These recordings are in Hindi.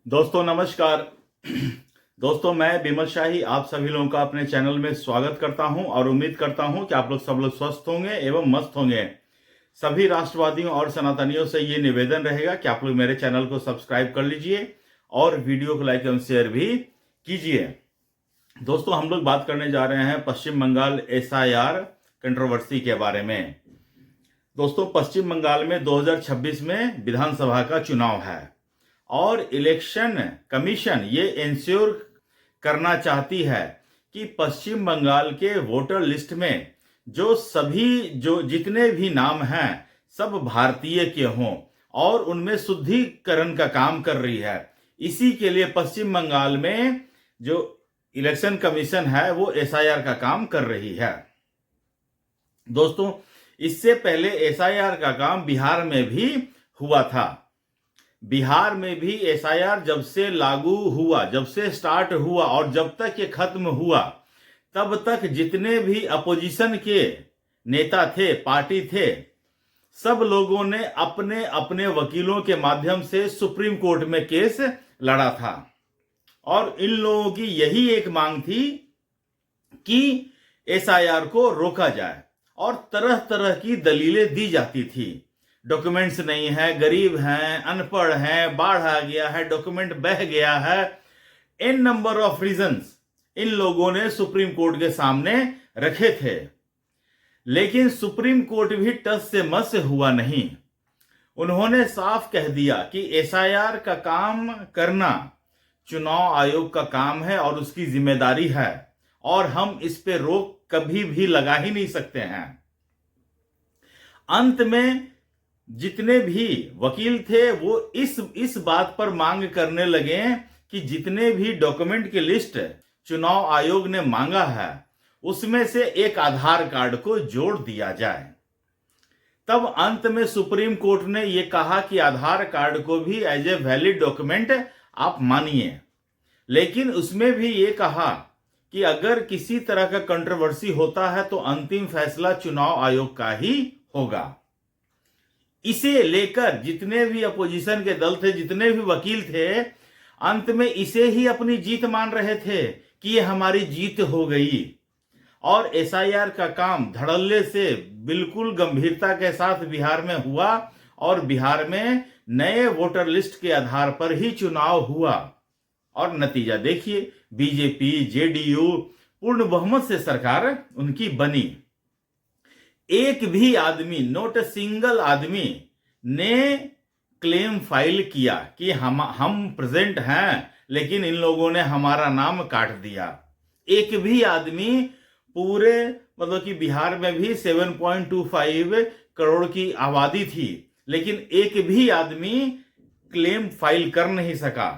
दोस्तों नमस्कार। दोस्तों मैं बिमल शाही आप सभी लोगों का अपने चैनल में स्वागत करता हूं और उम्मीद करता हूं कि आप लोग सब लोग स्वस्थ होंगे एवं मस्त होंगे। सभी राष्ट्रवादियों और सनातनियों से ये निवेदन रहेगा कि आप लोग मेरे चैनल को सब्सक्राइब कर लीजिए और वीडियो को लाइक एवं शेयर भी कीजिए। दोस्तों हम लोग बात करने जा रहे हैं पश्चिम बंगाल SIR कंट्रोवर्सी के बारे में। दोस्तों पश्चिम बंगाल में 2026 में विधानसभा का चुनाव है और इलेक्शन कमीशन ये इंश्योर करना चाहती है कि पश्चिम बंगाल के वोटर लिस्ट में जो जितने भी नाम हैं सब भारतीय के हों और उनमें शुद्धिकरण का काम कर रही है। इसी के लिए पश्चिम बंगाल में जो इलेक्शन कमीशन है वो SIR का काम कर रही है। दोस्तों इससे पहले SIR का काम बिहार में भी हुआ था। बिहार में भी SIR जब से लागू हुआ, जब से स्टार्ट हुआ और जब तक ये खत्म हुआ तब तक जितने भी अपोजिशन के नेता थे, पार्टी थे, सब लोगों ने अपने अपने वकीलों के माध्यम से सुप्रीम कोर्ट में केस लड़ा था और इन लोगों की यही एक मांग थी कि SIR को रोका जाए और तरह तरह की दलीलें दी जाती थी। डॉक्यूमेंट्स नहीं है, गरीब हैं, अनपढ़ हैं, बाढ़ आ गया है, डॉक्यूमेंट बह गया है, इन नंबर ऑफ रीजंस इन लोगों ने सुप्रीम कोर्ट के सामने रखे थे। लेकिन सुप्रीम कोर्ट भी टस से मस हुआ नहीं। उन्होंने साफ कह दिया कि SIR का काम करना चुनाव आयोग का काम है और उसकी जिम्मेदारी है और हम इस पे रोक कभी भी लगा ही नहीं सकते हैं। अंत में जितने भी वकील थे वो इस बात पर मांग करने लगे कि जितने भी डॉक्यूमेंट की लिस्ट चुनाव आयोग ने मांगा है उसमें से एक आधार कार्ड को जोड़ दिया जाए। तब अंत में सुप्रीम कोर्ट ने यह कहा कि आधार कार्ड को भी एज ए वैलिड डॉक्यूमेंट आप मानिए, लेकिन उसमें भी ये कहा कि अगर किसी तरह का कंट्रोवर्सी होता है तो अंतिम फैसला चुनाव आयोग का ही होगा। इसे लेकर जितने भी अपोजिशन के दल थे, जितने भी वकील थे, अंत में इसे ही अपनी जीत मान रहे थे कि ये हमारी जीत हो गई और SIR का काम धड़ल्ले से बिल्कुल गंभीरता के साथ बिहार में हुआ और बिहार में नए वोटर लिस्ट के आधार पर ही चुनाव हुआ और नतीजा देखिए, बीजेपी JDU पूर्ण बहुमत से सरकार उनकी बनी। एक भी आदमी, नोट सिंगल आदमी ने क्लेम फाइल किया कि हम प्रेजेंट हैं लेकिन इन लोगों ने हमारा नाम काट दिया। एक भी आदमी पूरे मतलब कि बिहार में भी 7.25 करोड़ की आबादी थी लेकिन एक भी आदमी क्लेम फाइल कर नहीं सका,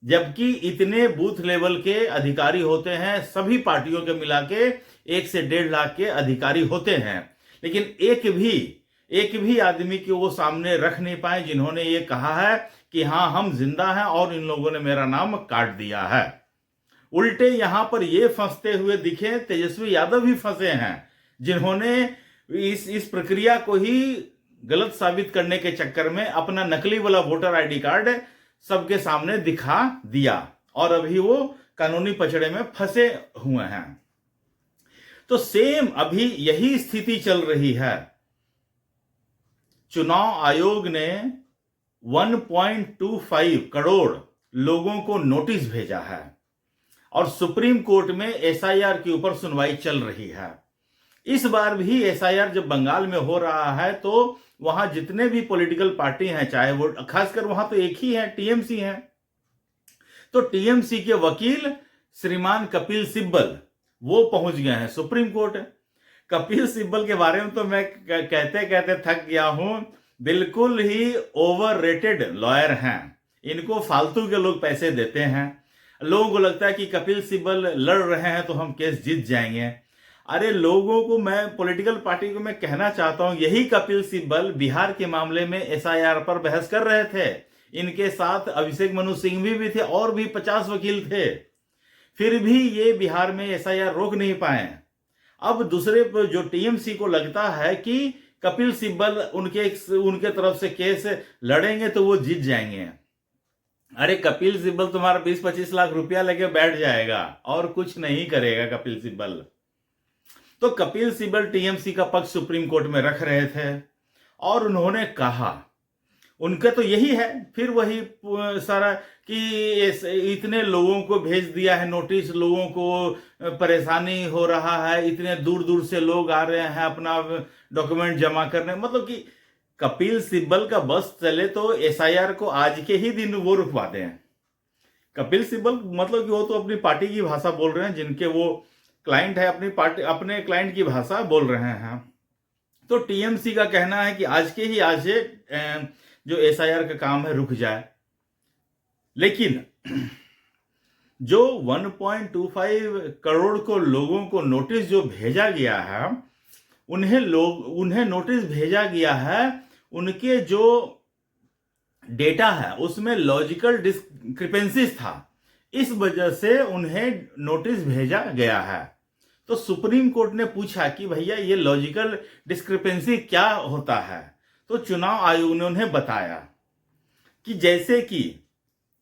जबकि इतने बूथ लेवल के अधिकारी होते हैं, सभी पार्टियों के मिला के 1 से 1.5 लाख के अधिकारी होते हैं, लेकिन एक भी आदमी को वो सामने रख नहीं पाए जिन्होंने ये कहा है कि हाँ हम जिंदा हैं और इन लोगों ने मेरा नाम काट दिया है। उल्टे यहां पर ये फंसते हुए दिखे तेजस्वी यादव भी फंसे हैं, जिन्होंने इस प्रक्रिया को ही गलत साबित करने के चक्कर में अपना नकली वाला वोटर ID कार्ड सबके सामने दिखा दिया और अभी वो कानूनी पचड़े में फंसे हुए हैं। तो सेम अभी यही स्थिति चल रही है। चुनाव आयोग ने 1.25 करोड़ लोगों को नोटिस भेजा है और सुप्रीम कोर्ट में SIR के ऊपर सुनवाई चल रही है। इस बार भी SIR जब बंगाल में हो रहा है तो वहां जितने भी पॉलिटिकल पार्टी हैं, चाहे वो खासकर वहां तो एक ही है, TMC है, तो TMC के वकील श्रीमान कपिल सिब्बल वो पहुंच गए हैं सुप्रीम कोर्ट। कपिल सिब्बल के बारे में तो मैं कहते कहते थक गया हूं। बिल्कुल ही ओवररेटेड लॉयर हैं, इनको फालतू के लोग पैसे देते हैं। लोगों को लगता है कि कपिल सिब्बल लड़ रहे हैं तो हम केस जीत जाएंगे। अरे लोगों को, मैं पॉलिटिकल पार्टी को मैं कहना चाहता हूं, यही कपिल सिब्बल बिहार के मामले में SIR पर बहस कर रहे थे। इनके साथ अभिषेक मनु सिंघवी भी थे और भी 50 वकील थे, फिर भी ये बिहार में SIR रोक नहीं पाए। अब दूसरे जो TMC को लगता है कि कपिल सिब्बल उनके तरफ से केस लड़ेंगे तो वो जीत जाएंगे, अरे कपिल सिब्बल तुम्हारा 20-25 लाख रुपया लेके बैठ जाएगा और कुछ नहीं करेगा कपिल सिब्बल। तो कपिल सिब्बल टीएमसी का पक्ष सुप्रीम कोर्ट में रख रहे थे और उन्होंने कहा, उनका तो यही है फिर वही सारा कि इतने लोगों को भेज दिया है नोटिस, लोगों को परेशानी हो रहा है, इतने दूर दूर से लोग आ रहे हैं अपना डॉक्यूमेंट जमा करने। मतलब कि कपिल सिब्बल का बस चले तो एसआईआर को आज के ही दिन वो रुकवा दें। कपिल सिब्बल मतलब कि वो तो अपनी पार्टी की भाषा बोल रहे हैं, जिनके वो क्लाइंट है अपनी पार्टी, अपने क्लाइंट की भाषा बोल रहे हैं। तो टीएमसी का कहना है कि आज के ही आज जो एसआईआर का काम है रुक जाए। लेकिन जो 1.25 करोड़ को लोगों को नोटिस जो भेजा गया है, उन्हें नोटिस भेजा गया है, उनके जो डेटा है उसमें लॉजिकल डिस्क्रिपेंसीज था, इस वजह से उन्हें नोटिस भेजा गया है। तो सुप्रीम कोर्ट ने पूछा कि भैया ये लॉजिकल डिस्क्रिपेंसी क्या होता है। तो चुनाव आयोग ने उन्हें बताया कि जैसे कि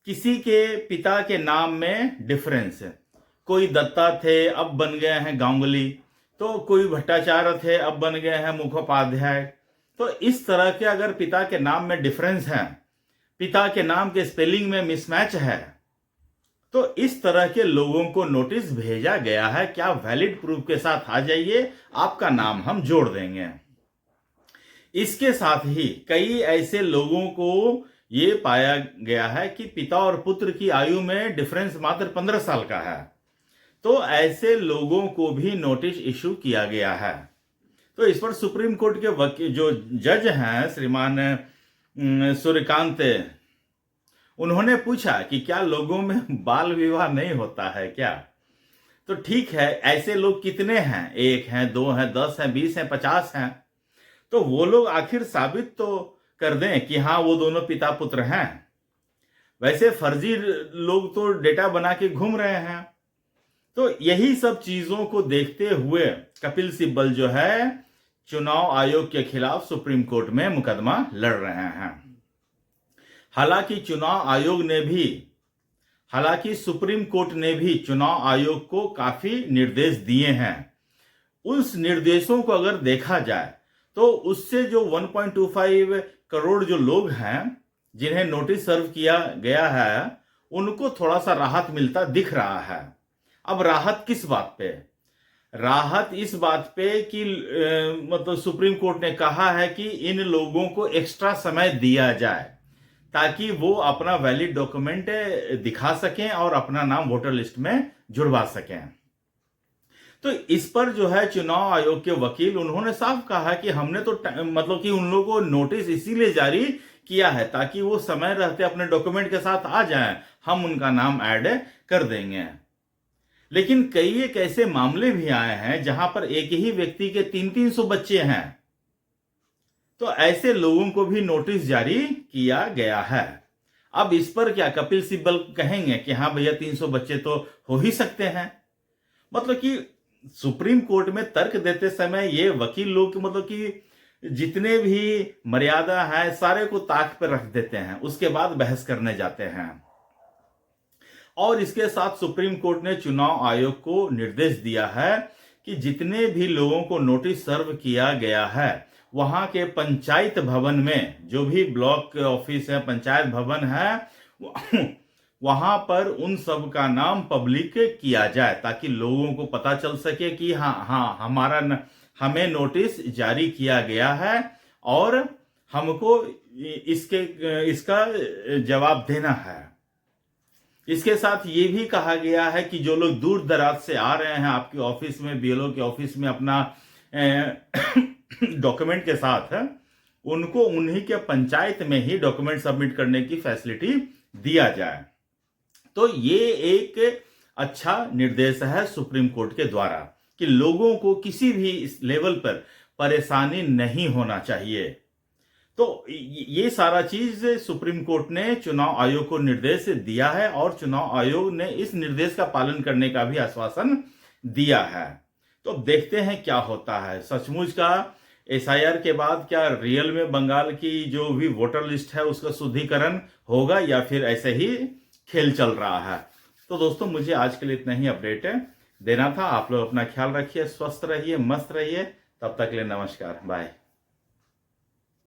किसी के पिता के नाम में डिफरेंस है, कोई दत्ता थे अब बन गए हैं गांगुली, तो कोई भट्टाचार्य थे अब बन गए हैं मुखोपाध्याय। तो इस तरह के अगर पिता के नाम में डिफरेंस है, पिता के नाम के स्पेलिंग में मिसमैच है, तो इस तरह के लोगों को नोटिस भेजा गया है, क्या वैलिड प्रूफ के साथ आ जाइए, आपका नाम हम जोड़ देंगे। इसके साथ ही कई ऐसे लोगों को ये पाया गया है कि पिता और पुत्र की आयु में डिफरेंस मात्र 15 साल का है, तो ऐसे लोगों को भी नोटिस इशू किया गया है। तो इस पर सुप्रीम कोर्ट के वकील जो जज हैं श्रीमान सूर्यकांत, उन्होंने पूछा कि क्या लोगों में बाल विवाह नहीं होता है क्या। तो ठीक है, ऐसे लोग कितने हैं, 1 हैं, 2 हैं, 10 हैं, 20 हैं, 50 हैं, तो वो लोग आखिर साबित तो कर दें कि हाँ वो दोनों पिता पुत्र हैं। वैसे फर्जी लोग तो डेटा बना के घूम रहे हैं। तो यही सब चीजों को देखते हुए कपिल सिब्बल जो है चुनाव आयोग के खिलाफ सुप्रीम कोर्ट में मुकदमा लड़ रहे हैं। हालांकि सुप्रीम कोर्ट ने भी चुनाव आयोग को काफी निर्देश दिए हैं। उस निर्देशों को अगर देखा जाए तो उससे जो 1.25 करोड़ जो लोग हैं जिन्हें नोटिस सर्व किया गया है, उनको थोड़ा सा राहत मिलता दिख रहा है। अब राहत किस बात पे? राहत इस बात पे कि मतलब सुप्रीम कोर्ट ने कहा है कि इन लोगों को एक्स्ट्रा समय दिया जाए ताकि वो अपना वैलिड डॉक्यूमेंट दिखा सकें और अपना नाम वोटर लिस्ट में जुड़वा सकें। तो इस पर जो है चुनाव आयोग के वकील उन्होंने साफ कहा कि हमने तो मतलब कि उन लोगों को नोटिस इसीलिए जारी किया है ताकि वो समय रहते अपने डॉक्यूमेंट के साथ आ जाएं, हम उनका नाम ऐड कर देंगे। लेकिन कई एक ऐसे मामले भी आए हैं जहां पर एक ही व्यक्ति के 300-300 बच्चे हैं, तो ऐसे लोगों को भी नोटिस जारी किया गया है। अब इस पर क्या कपिल सिब्बल कहेंगे कि हाँ भैया 300 बच्चे तो हो ही सकते हैं। मतलब कि सुप्रीम कोर्ट में तर्क देते समय ये वकील लोग मतलब कि जितने भी मर्यादा है सारे को ताक पर रख देते हैं, उसके बाद बहस करने जाते हैं। और इसके साथ सुप्रीम कोर्ट ने चुनाव आयोग को निर्देश दिया है कि जितने भी लोगों को नोटिस सर्व किया गया है वहां के पंचायत भवन में, जो भी ब्लॉक ऑफिस है, पंचायत भवन है, वहां पर उन सब का नाम पब्लिक किया जाए ताकि लोगों को पता चल सके कि हाँ हमें नोटिस जारी किया गया है और हमको इसका जवाब देना है। इसके साथ ये भी कहा गया है कि जो लोग दूर दराज से आ रहे हैं आपके ऑफिस में, बीएलओ के ऑफिस में अपना डॉक्यूमेंट के साथ है, उनको उन्हीं के पंचायत में ही डॉक्यूमेंट सबमिट करने की फैसिलिटी दिया जाए। तो ये एक अच्छा निर्देश है सुप्रीम कोर्ट के द्वारा कि लोगों को किसी भी इस लेवल पर परेशानी नहीं होना चाहिए। तो ये सारा चीज सुप्रीम कोर्ट ने चुनाव आयोग को निर्देश दिया है और चुनाव आयोग ने इस निर्देश का पालन करने का भी आश्वासन दिया है। तो देखते हैं क्या होता है। सचमुच का एसआईआर के बाद क्या रियल में बंगाल की जो भी वोटर लिस्ट है उसका शुद्धिकरण होगा या फिर ऐसे ही खेल चल रहा है। तो दोस्तों मुझे आज के लिए इतना ही अपडेट देना था। आप लोग अपना ख्याल रखिए, स्वस्थ रहिए, मस्त रहिए। तब तक के लिए नमस्कार, बाय।